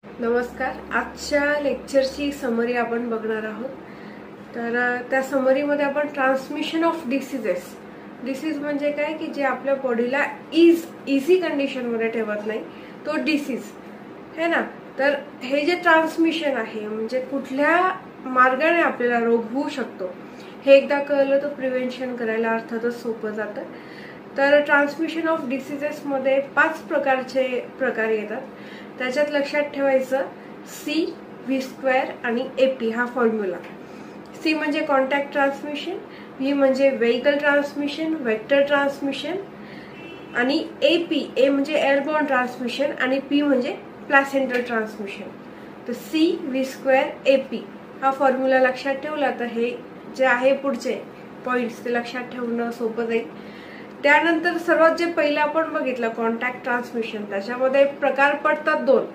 नमस्कार. आजच्या लेक्चरची समरी आपण बघणार आहोत. तर त्या समरीमध्ये आपण ट्रान्समिशन ऑफ डिसीज म्हणजे काय की जे आपल्या बॉडीला इझी कंडिशन मध्ये ठेवत नाही तो डिसीज है ना. तर हे जे ट्रान्समिशन आहे म्हणजे कुठल्या मार्गाने आपल्याला रोग होऊ शकतो हे एकदा कळलं तर प्रिव्हेन्शन करायला अर्थातच सोपं जातं. तर ट्रान्समिशन ऑफ डिसीजेस मध्ये 5 प्रकारचे प्रकार येतात. त्याच्यात लक्षात ठेवायचं C, V² आणि AP हा फॉर्म्युला. C म्हणजे कॉन्टॅक्ट ट्रान्समिशन, V म्हणजे व्हेइकल ट्रान्समिशन, वेक्टर ट्रान्समिशन आणि A म्हणजे एअरबॉर्न ट्रान्समिशन आणि P म्हणजे प्लॅसेंटल ट्रान्समिशन. तर C, V² AP हा फॉर्म्युला लक्षात ठेवला तर हे जे आहे पुढचे पॉइंट्स ते लक्षात ठेवणं सोपं जाईल. त्यानंतर सर्वात जे पहिलं आपण बघितलं कॉन्टॅक्ट ट्रान्समिशन, त्याच्यामध्ये प्रकार पडतात 2.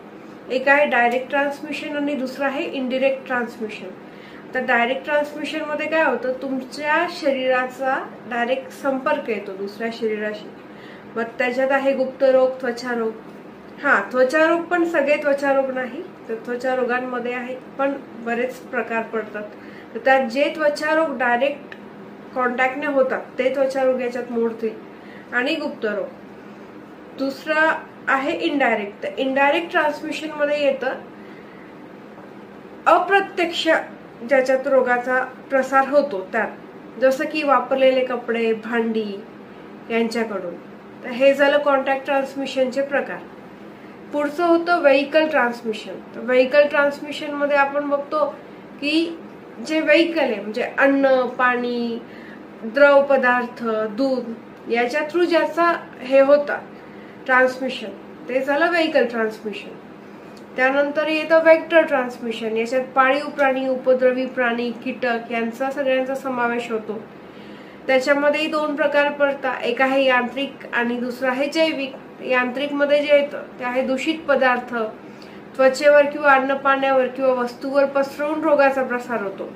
एक आहे डायरेक्ट ट्रान्समिशन आणि दुसरा आहे इनडायरेक्ट ट्रान्समिशन. तर डायरेक्ट ट्रान्समिशन मध्ये काय होतं, तुमच्या शरीराचा डायरेक्ट संपर्क येतो दुसऱ्या शरीराशी. मग त्याच्यात आहे गुप्तरोग, त्वचारोग. त्वचारोग पण सगळे त्वचारोग नाही, तर त्वचारोगांमध्ये आहे पण बरेच प्रकार पडतात. तर त्यात जे त्वचारोग डायरेक्ट कॉन्टॅक्टने होतात ते त्वचारोग याच्यात मोडतील आणि गुप्तरोग. दुसरा आहे इनडायरेक्ट. तर इनडायरेक्ट ट्रान्समिशन मध्ये येतं अप्रत्यक्ष ज्याच्यात रोगाचा प्रसार होतो त्यात, जसं की वापरलेले कपडे, भांडी यांच्याकडून. तर हे झालं कॉन्टॅक्ट ट्रान्समिशनचे प्रकार. पुढचं होतं व्हेइकल ट्रान्समिशन. तर व्हेइकल ट्रान्समिशन मध्ये आपण बघतो की जे व्हेइकल आहे म्हणजे अन्न, पाणी, द्रव पदार्थ, दूध याच्या थ्रू ज्याचा हे होता ट्रान्समिशन ते झालं व्हेइकल ट्रान्समिशन. त्यानंतर येतं वेक्टर ट्रान्समिशन. याच्यात पाळीव प्राणी, उपद्रवी प्राणी, कीटक यांचा सगळ्यांचा समावेश होतो. त्याच्यामध्ये 2 प्रकार पडतात. एक आहे यांत्रिक आणि दुसरा आहे जैविक. यांत्रिक मध्ये जे येतं ते आहे दूषित पदार्थ त्वचेवर किंवा अन्न पाण्यावर किंवा वस्तूवर पसरवून रोगाचा प्रसार होतो,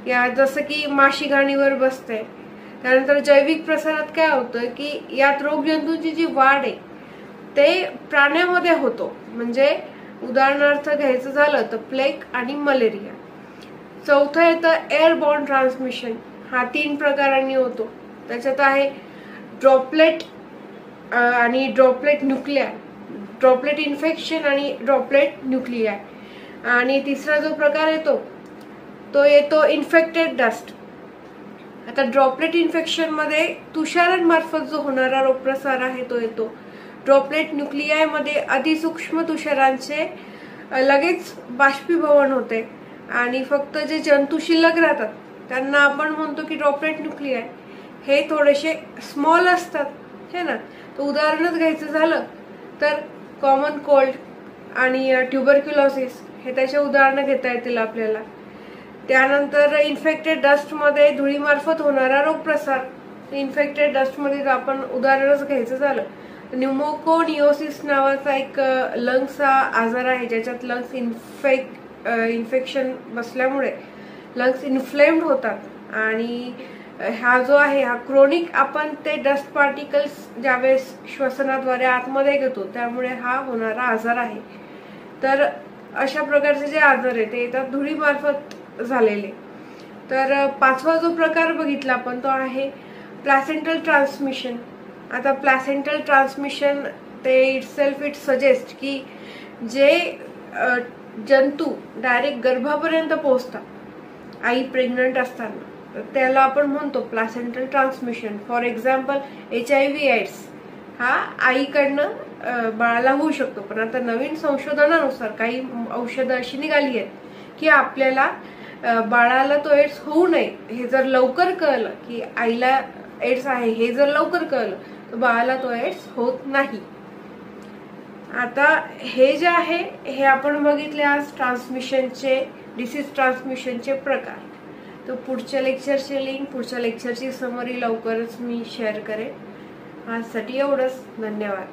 या जसं की माशी घाणीवर बसते. त्यानंतर जैविक प्रसारात काय होतं की यात रोगजंतूंची जी वाढ आहे ते प्राण्यामध्ये होतो. म्हणजे उदाहरणार्थ घ्यायचं झालं तर प्लेग आणि मलेरिया. चौथं येतं एअरबॉर्न ट्रान्समिशन. हा 3 प्रकारांनी होतो. त्याच्यात आहे ड्रॉपलेट आणि ड्रॉपलेट न्यूक्लिया, ड्रॉपलेट इन्फेक्शन आणि ड्रॉपलेट न्यूक्लिया. आणि तिसरा जो प्रकार येतो तो येतो इन्फेक्टेड डस्ट. आता ड्रॉपलेट इन्फेक्शन मध्ये तुषारांमार्फत जो होणारा रोगप्रसार आहे तो येतो. ड्रॉपलेट न्यूक्लियाय मध्ये अतिसूक्ष्म तुषारांचे लगेच बाष्पीभवन होते आणि फक्त जे जंतू शिल्लक राहतात त्यांना आपण म्हणतो की ड्रॉपलेट न्यूक्लियाय. हे थोडेसे स्मॉल असतात है ना. तर उदाहरणच घ्यायचं झालं तर कॉमन कोल्ड आणि ट्युबरक्युलोसिस हे त्याचे उदाहरणं घेता येतील आपल्याला. त्यानंतर इन्फेक्टेड डस्ट मध्ये धुळीमार्फत होणारा रोगप्रसार. इन्फेक्टेड डस्ट मध्ये आपण उदाहरणच घ्यायचं झालं न्यूमोकोनियोसिस नावाचा एक लंग्सचा आजार आहे, ज्याच्यात लंग्स इन्फेक्शन बसल्यामुळे लंग्स इन्फ्लेम्ड होतात आणि हा जो आहे हा क्रोनिक आपण ते डस्ट पार्टिकल्स ज्यावेळेस श्वसनाद्वारे आतमध्ये घेतो त्यामुळे हा होणारा आजार आहे. तर अशा प्रकारचे जे आजार आहे ते येतात धुळीमार्फत झालेले. तर 5वा जो प्रकार बघितला आपण तो आहे प्लॅसेंटल ट्रान्समिशन. आता प्लॅसेंटल ट्रान्समिशन ते इट सजेस्ट की जे जंतू डायरेक्ट गर्भापर्यंत पोहोचतात आई प्रेग्नंट असताना त्याला आपण म्हणतो placental transmission. For example HIV AIDS हा आईकडनं बाळाला होऊ शकतो. पण आता नवीन संशोधनानुसार काही औषधं अशी निघाली आहेत की आपल्याला बाळाला तो एड्स होऊ नये हे जर लवकर कळलं की आईला एड्स आहे हे जर लवकर कळलं तर बाळाला तो एड्स होत नाही. आता हे जे आहे हे आपण बघितले आज डिसीज ट्रान्समिशनचे प्रकार. तर पुढच्या लेक्चरचे लिंक, पुढच्या लेक्चरची समरी लवकरच मी शेअर करेन. आजसाठी एवढंच. धन्यवाद.